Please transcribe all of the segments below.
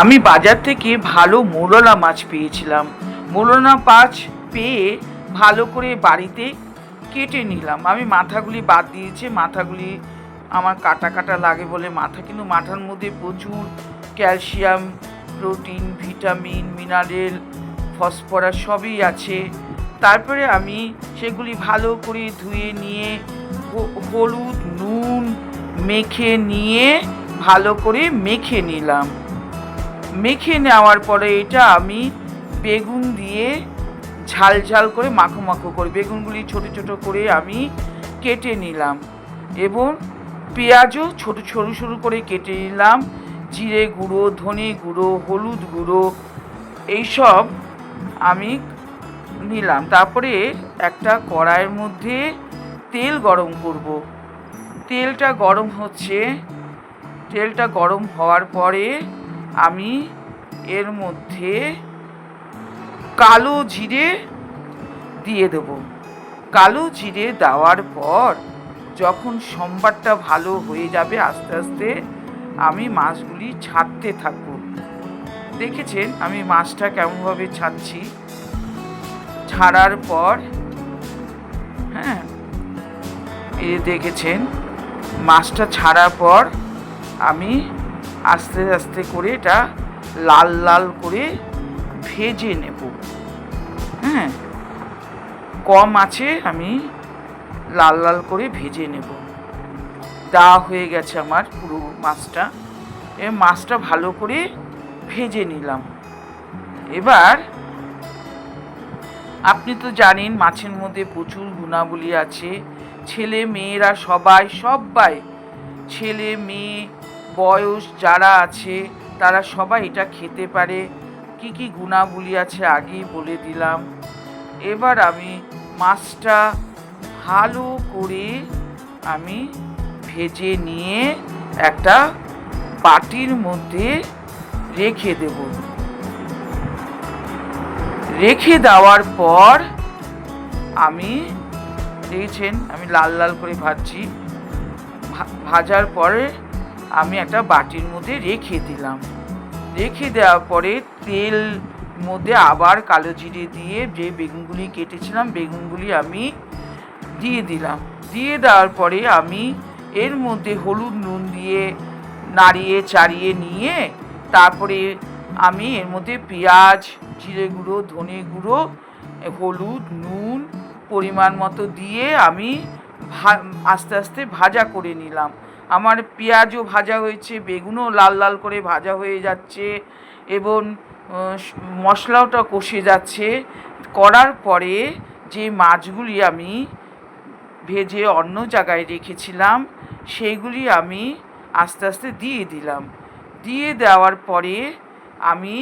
আমি বাজার থেকে ভালো মোরলা মাছ পেয়েছিলাম। মোরলা মাছ পেয়ে ভালো করে বাড়িতে কেটে নিলাম। আমি মাথাগুলি বাদ দিয়েছি, মাথাগুলি আমার কাটা কাটা লাগে বলে মাথা, কিন্তু মাথার মধ্যে প্রচুর calcium, protein, vitamin, mineral, phosphorus সবই আছে। তারপরে আমি সেগুলি ভালো করে ধুয়ে নিয়ে হলুদ নুন মেখে নিয়ে ভালো করে মেখে নিলাম। মেখে নেওয়ার পরে এটা আমি বেগুন দিয়ে ঝাল ঝাল করে মাখো মাখো করে বেগুনগুলি ছোটো ছোটো করে আমি কেটে নিলাম এবং পেঁয়াজও ছোটো সরু সরু করে কেটে নিলাম। জিরে গুঁড়ো, ধনে গুঁড়ো, হলুদ গুঁড়ো এইসব আমি নিলাম। তারপরে একটা কড়াইয়ের মধ্যে তেল গরম করব। তেলটা গরম হওয়ার পরে আমি এর মধ্যে কালো জিরে দিয়ে দেব। কালো জিরে দেওয়ার পর যখন সম্বারটা ভালো হয়ে যাবে আস্তে আস্তে আমি মাছগুলি ছাড়তে থাকব। দেখেছেন আমি মাছটা কেমনভাবে ছাড়ছি। ছাড়ার পর এই দেখেছেন মাছটা ছাড়ার পর আমি আস্তে আস্তে করে এটা লাল লাল করে ভেজে নেব। কম আছে আমি লাল লাল করে ভেজে নেব। দেওয়া হয়ে গেছে আমার পুরো মাছটা। মাছটা ভালো করে ভেজে নিলাম। এবার আপনি তো জানেন মাছের মধ্যে প্রচুর গুণাবলী আছে। ছেলে মেয়েরা সবাই ছেলে মেয়ে বয়স যারা আছে তারা সবাই এটা খেতে পারে। কি কি গুণাবলী আছে আগেই বলে দিলাম। এবার আমি মাছটা ভালো করে আমি ভেজে নিয়ে একটা বাটির মধ্যে রেখে দেব। রেখে দেওয়ার পর আমি দেখেছেন আমি লাল লাল করে ভাজছি। ভাজার পরে আমি একটা বাটির মধ্যে রেখে দিলাম। রেখে দেওয়ার পরে তেল মধ্যে আবার কালো জিরে দিয়ে যে বেগুনগুলি কেটেছিলাম বেগুনগুলি আমি দিয়ে দিলাম। দিয়ে দেওয়ার পরে আমি এর মধ্যে হলুদ নুন দিয়ে নাড়িয়ে চাড়িয়ে নিয়ে তারপরে আমি এর মধ্যে পেঁয়াজ, জিরে গুঁড়ো, ধনে গুঁড়ো, হলুদ নুন পরিমাণ মতো দিয়ে আমি আস্তে আস্তে ভাজা করে নিলাম। আমার পেঁয়াজও ভাজা হয়েছে, বেগুনও লাল লাল করে ভাজা হয়ে যাচ্ছে এবং মশলাটা কষে যাচ্ছে। করার পরে যে মাছগুলি আমি ভেজে অন্য জায়গায় রেখেছিলাম সেইগুলি আমি আস্তে আস্তে দিয়ে দিলাম। দিয়ে দেওয়ার পরে আমি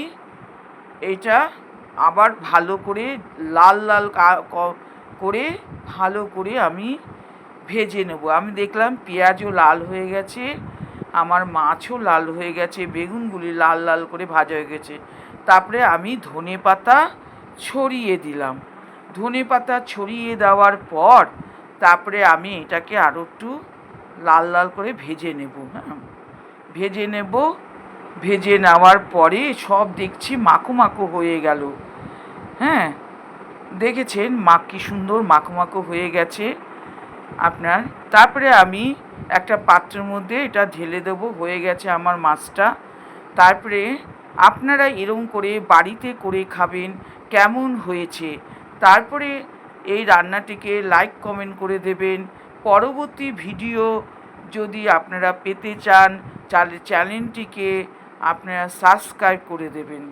এটা আবার ভালো করে লাল লাল করে ভালো করে আমি ভেজে নেব। আমি দেখলাম পেঁয়াজও লাল হয়ে গেছে, আমার মাছও লাল হয়ে গেছে, বেগুনগুলি লাল লাল করে ভাজা হয়ে গেছে। তারপরে আমি ধনেপাতা ছড়িয়ে দিলাম। ধনেপাতা ছড়িয়ে দেওয়ার পর তারপরে আমি এটাকে আরও একটু লাল লাল করে ভেজে নেব। ভেজে নেওয়ার পরে সব দেখছি মাখো মাখো হয়ে গেল। দেখেছেন কি সুন্দর মাখো মাখো হয়ে গেছে আপনার। তারপরে আমি একটা পাত্রের মধ্যে এটা ঢেলে দেবো। হয়ে গেছে আমার মাছটা। তারপরে আপনারা এরকম করে বাড়িতে করে খাবেন কেমন হয়েছে। তারপরে এই রান্নাটিকে লাইক কমেন্ট করে দেবেন। পরবর্তী ভিডিও যদি আপনারা পেতে চান তাহলে চ্যানেলটিকে আপনারা সাবস্ক্রাইব করে দেবেন।